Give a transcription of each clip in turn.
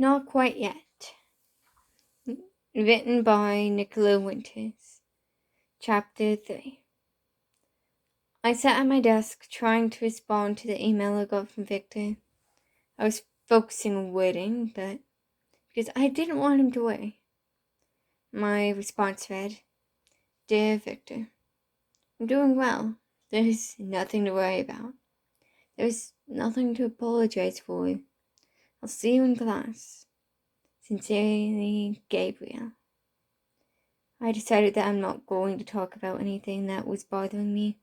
Not quite yet. Written by Nickollo Winters. Chapter 3. I sat at my desk trying to respond to the email I got from Victor. I was focusing on waiting, but because I didn't want him to worry. My response read, Dear Victor, I'm doing well. There's nothing to worry about. There's nothing to apologize for. I'll see you in class. Sincerely, Gabriel. I decided that I'm not going to talk about anything that was bothering me.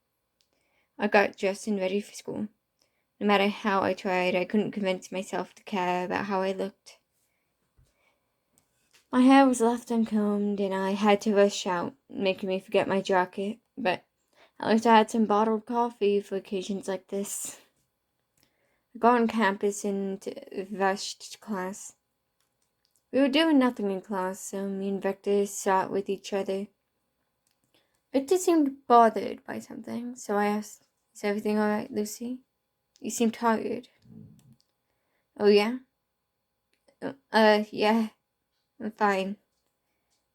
I got dressed and ready for school. No matter how I tried, I couldn't convince myself to care about how I looked. My hair was left uncombed and I had to rush out, making me forget my jacket, but at least I had some bottled coffee for occasions like this. I got on campus and rushed to class. We were doing nothing in class, so me and Victor sat with each other. Victor seemed bothered by something, so I asked, Is everything alright, Lucy? You seem tired. Oh, yeah? Yeah, I'm fine.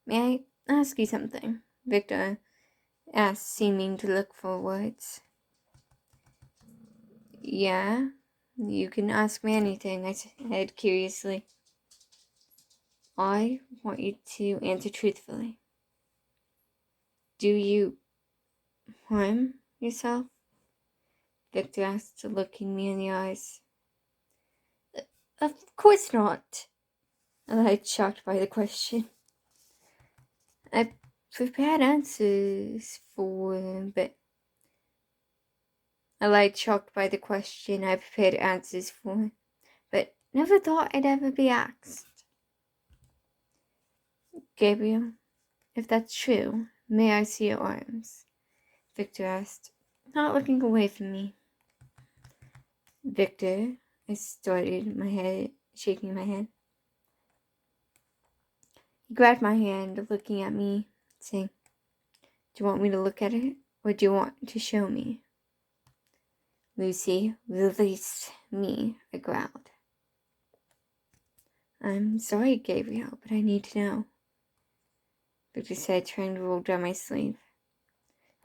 May I ask you something? Victor asked, seeming to look for words. Yeah, you can ask me anything, I said curiously. I want you to answer truthfully. Do you harm yourself? Victor asked, looking me in the eyes. Of course not. I lied, shocked by the question. I prepared answers for, but I lied, shocked by the question I prepared answers for, but never thought I'd ever be asked. Gabriel, if that's true, may I see your arms? Victor asked, not looking away from me. Victor, I started, my head shaking my head. He grabbed my hand, looking at me, saying, Do you want me to look at it, or do you want to show me? Lucy, release me, I growled. I'm sorry, Gabriel, but I need to know, Victor said, trying to roll down my sleeve.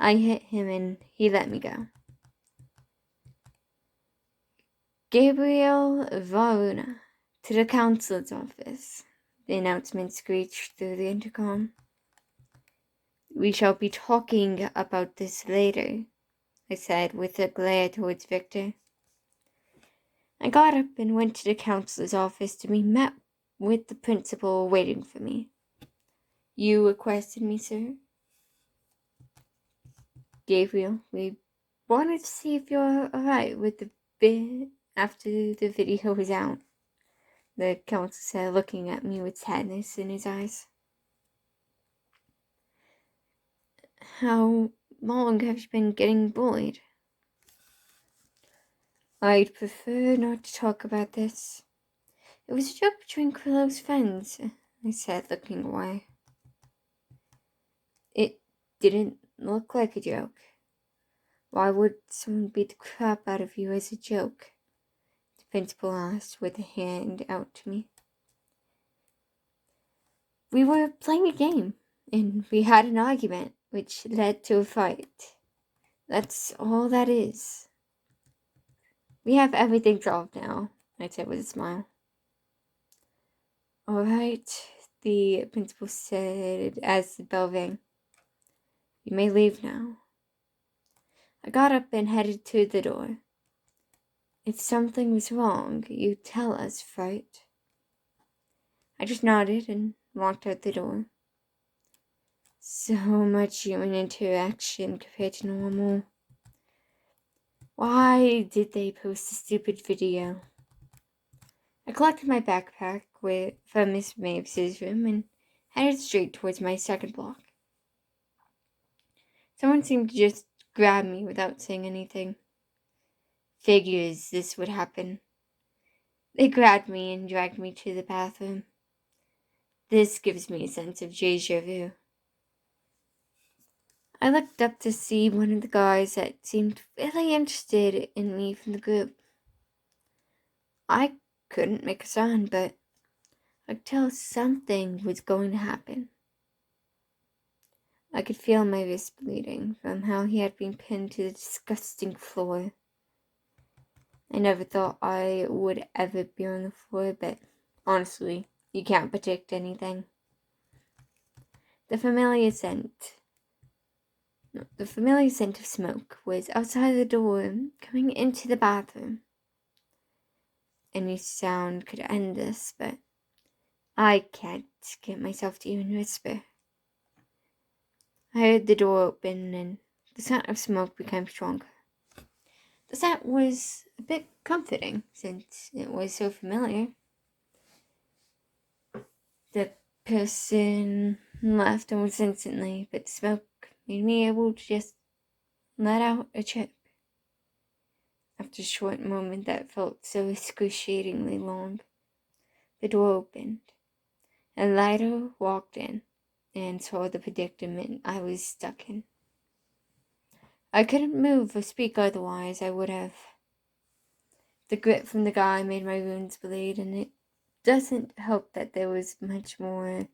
I hit him and he let me go. Gabriel Varuna, to the counselor's office, the announcement screeched through the intercom. We shall be talking about this later, I said with a glare towards Victor. I got up and went to the counselor's office to be met with the principal waiting for me. You requested me, sir? Gabriel, we wanted to see if you're alright with the bit after the video was out, the counselor said, looking at me with sadness in his eyes. How long have you been getting bullied? I'd prefer not to talk about this. It was a joke between close friends, I said, looking away. It didn't look like a joke. Why would someone beat the crap out of you as a joke? The principal asked with a hand out to me. We were playing a game, and we had an argument, which led to a fight. That's all that is. We have everything solved now, I said with a smile. All right, the principal said as the bell rang. You may leave now. I got up and headed to the door. If something was wrong, you'd tell us, right? I just nodded and walked out the door. So much human interaction compared to normal. Why did they post a stupid video? I collected my backpack from Miss Maves's room and headed straight towards my second block. Someone seemed to just grab me without saying anything. Figures this would happen. They grabbed me and dragged me to the bathroom. This gives me a sense of déjà vu. I looked up to see one of the guys that seemed really interested in me from the group. I couldn't make a sound, but I could tell something was going to happen. I could feel my wrist bleeding from how he had been pinned to the disgusting floor. I never thought I would ever be on the floor, but honestly, you can't predict anything. The familiar scent of smoke was outside the door, coming into the bathroom. Any sound could end this, but I can't get myself to even whisper. I heard the door open and the scent of smoke became stronger. The scent was a bit comforting since it was so familiar. The person left almost instantly, but the smoke made me able to just let out a chirp. After a short moment that felt so excruciatingly long, the door opened, and Lido walked in and saw the predicament I was stuck in. I couldn't move or speak, otherwise I would have. The grit from the guy made my wounds bleed, and it doesn't help that there was much more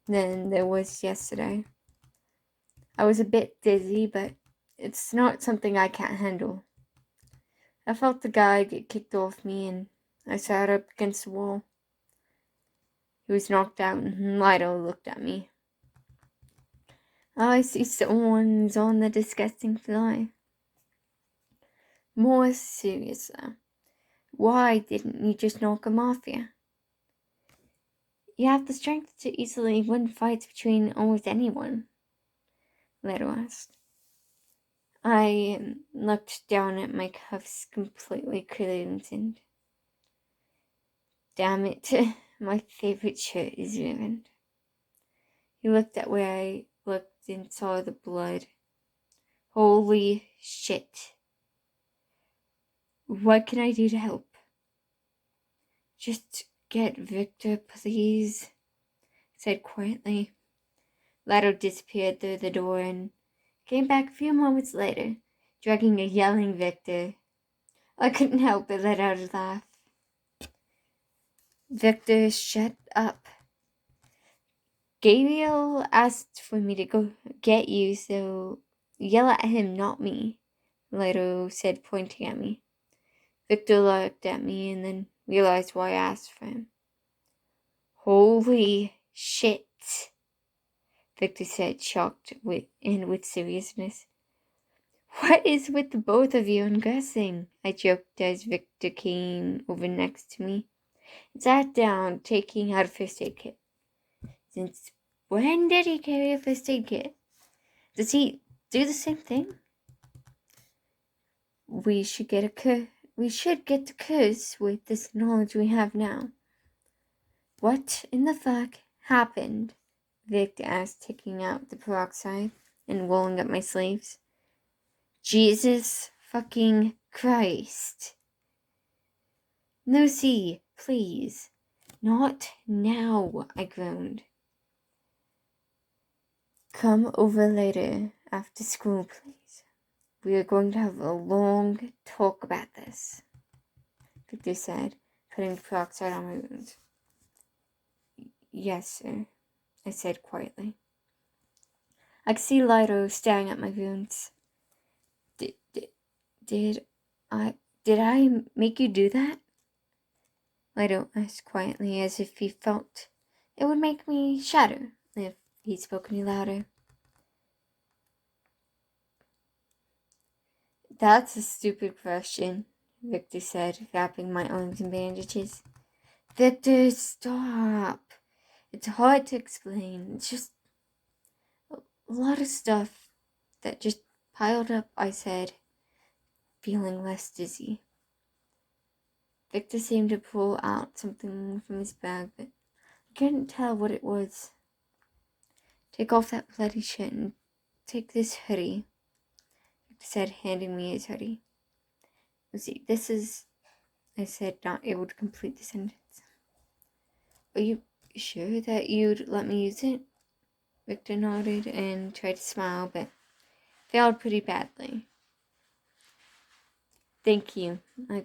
than there was yesterday. I was a bit dizzy, but it's not something I can't handle. I felt the guy get kicked off me, and I sat up against the wall. He was knocked out, and Lido looked at me. I see someone's on the disgusting fly. More serious though, why didn't you just knock him off you? You have the strength to easily win fights between almost anyone, Lido asked. I looked down at my cuffs, completely crimsoned. Damn it, my favorite shirt is ruined. He looked at where I looked and saw the blood. Holy shit. What can I do to help? Just get Victor, please, I said quietly. Lado disappeared through the door and came back a few moments later, dragging a yelling Victor. I couldn't help but let out a laugh. Victor, shut up. Gabriel asked for me to go get you, so yell at him, not me, Lado said, pointing at me. Victor looked at me and then realized why I asked for him. Holy shit, Victor said, shocked with seriousness. What is with the both of you undressing? I joked as Victor came over next to me and sat down, taking out a first aid kit. Since when did he carry a first aid kit? Does he do the same thing? We should get the curse with this knowledge we have now. What in the fuck happened? Victor asked, taking out the peroxide and rolling up my sleeves. Jesus fucking Christ. Lucy, please. Not now, I groaned. Come over later, after school, please. We are going to have a long talk about this, Victor said, putting the peroxide on my wounds. Yes, sir, I said quietly. I could see Lido staring at my wounds. Did I make you do that? Lido asked quietly, as if he felt it would make me shatter if he spoke any louder. That's a stupid question, Victor said, wrapping my arms in bandages. Victor, stop. It's hard to explain. It's just a lot of stuff that just piled up, I said, feeling less dizzy. Victor seemed to pull out something from his bag, but I couldn't tell what it was. Take off that bloody shit and take this hoodie, Victor said, handing me his hoodie. See, this is, I said, not able to complete the sentence. Are you sure that you'd let me use it? Victor nodded and tried to smile, but failed pretty badly. Thank you. I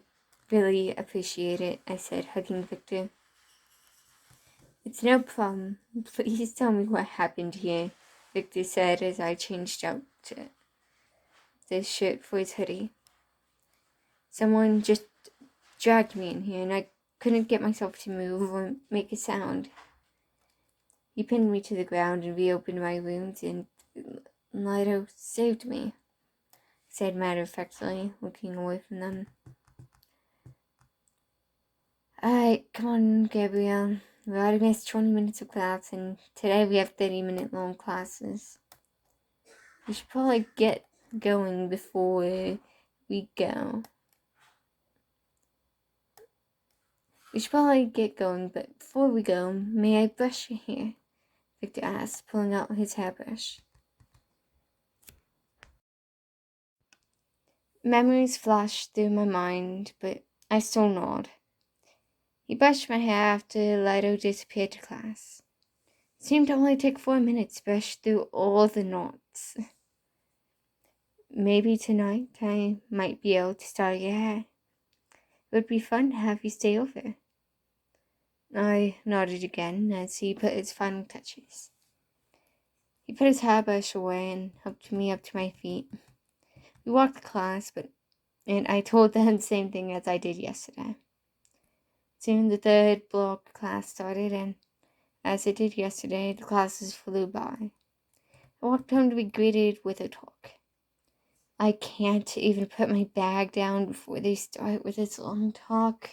really appreciate it, I said, hugging Victor. It's no problem. Please tell me what happened here, Victor said as I changed out to this shirt for his hoodie. Someone just dragged me in here and I couldn't get myself to move or make a sound. He pinned me to the ground and reopened my wounds, and Lido saved me, said matter-of-factly, looking away from them. Alright, come on, Gabriel. We already missed 20 minutes of class, and today we have 30-minute long classes. We should probably get going before we go. But before we go, may I brush your hair? Victor asked, pulling out his hairbrush. Memories flashed through my mind, but I still nodded. He brushed my hair after Lido disappeared to class. It seemed to only take 4 minutes to brush through all the knots. Maybe tonight I might be able to style your hair. It would be fun to have you stay over. I nodded again as he put his final touches. He put his hairbrush away and helped me up to my feet. We walked to class, and I told them the same thing as I did yesterday. Soon the third block class started, and as it did yesterday, the classes flew by. I walked home to be greeted with a talk. I can't even put my bag down before they start with this long talk.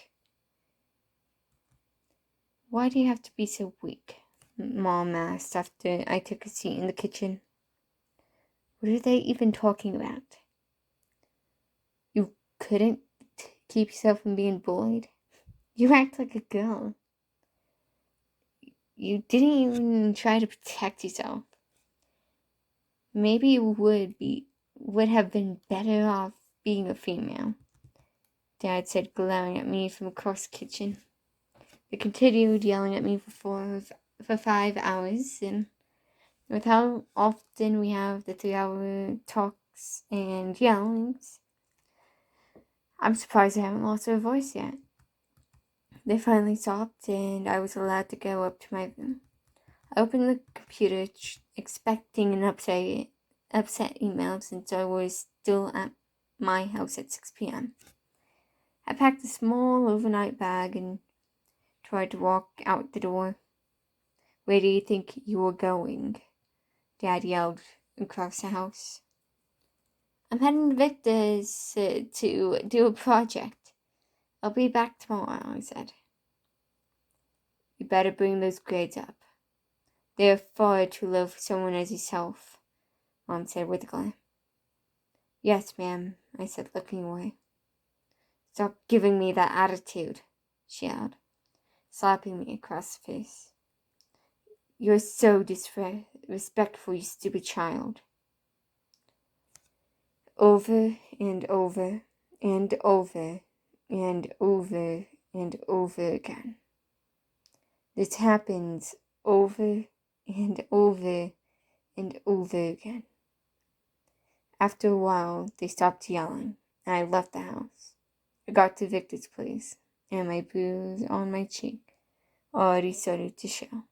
Why do you have to be so weak? Mom asked after I took a seat in the kitchen. What are they even talking about? You couldn't keep yourself from being bullied? You act like a girl. You didn't even try to protect yourself. Maybe you would have been better off being a female, Dad said, glaring at me from across the kitchen. They continued yelling at me for 5 hours, and with how often we have the 3-hour talks and yellings, I'm surprised I haven't lost their voice yet. They finally stopped, and I was allowed to go up to my room. I opened the computer, expecting an upset email since I was still at my house at 6 p.m. I packed a small overnight bag and tried to walk out the door. Where do you think you were going? Dad yelled across the house. I'm heading to Victor's to do a project. I'll be back tomorrow, I said. You better bring those grades up. They are far too low for someone as yourself, Mom said with a glare. Yes, ma'am, I said, looking away. Stop giving me that attitude, she yelled, slapping me across the face. You're so disrespectful, you stupid child. Over and over and over and over and over again. This happens over and over and over again. After a while, they stopped yelling, and I left the house. I got to Victor's place, and my bruise on my cheek already started to show.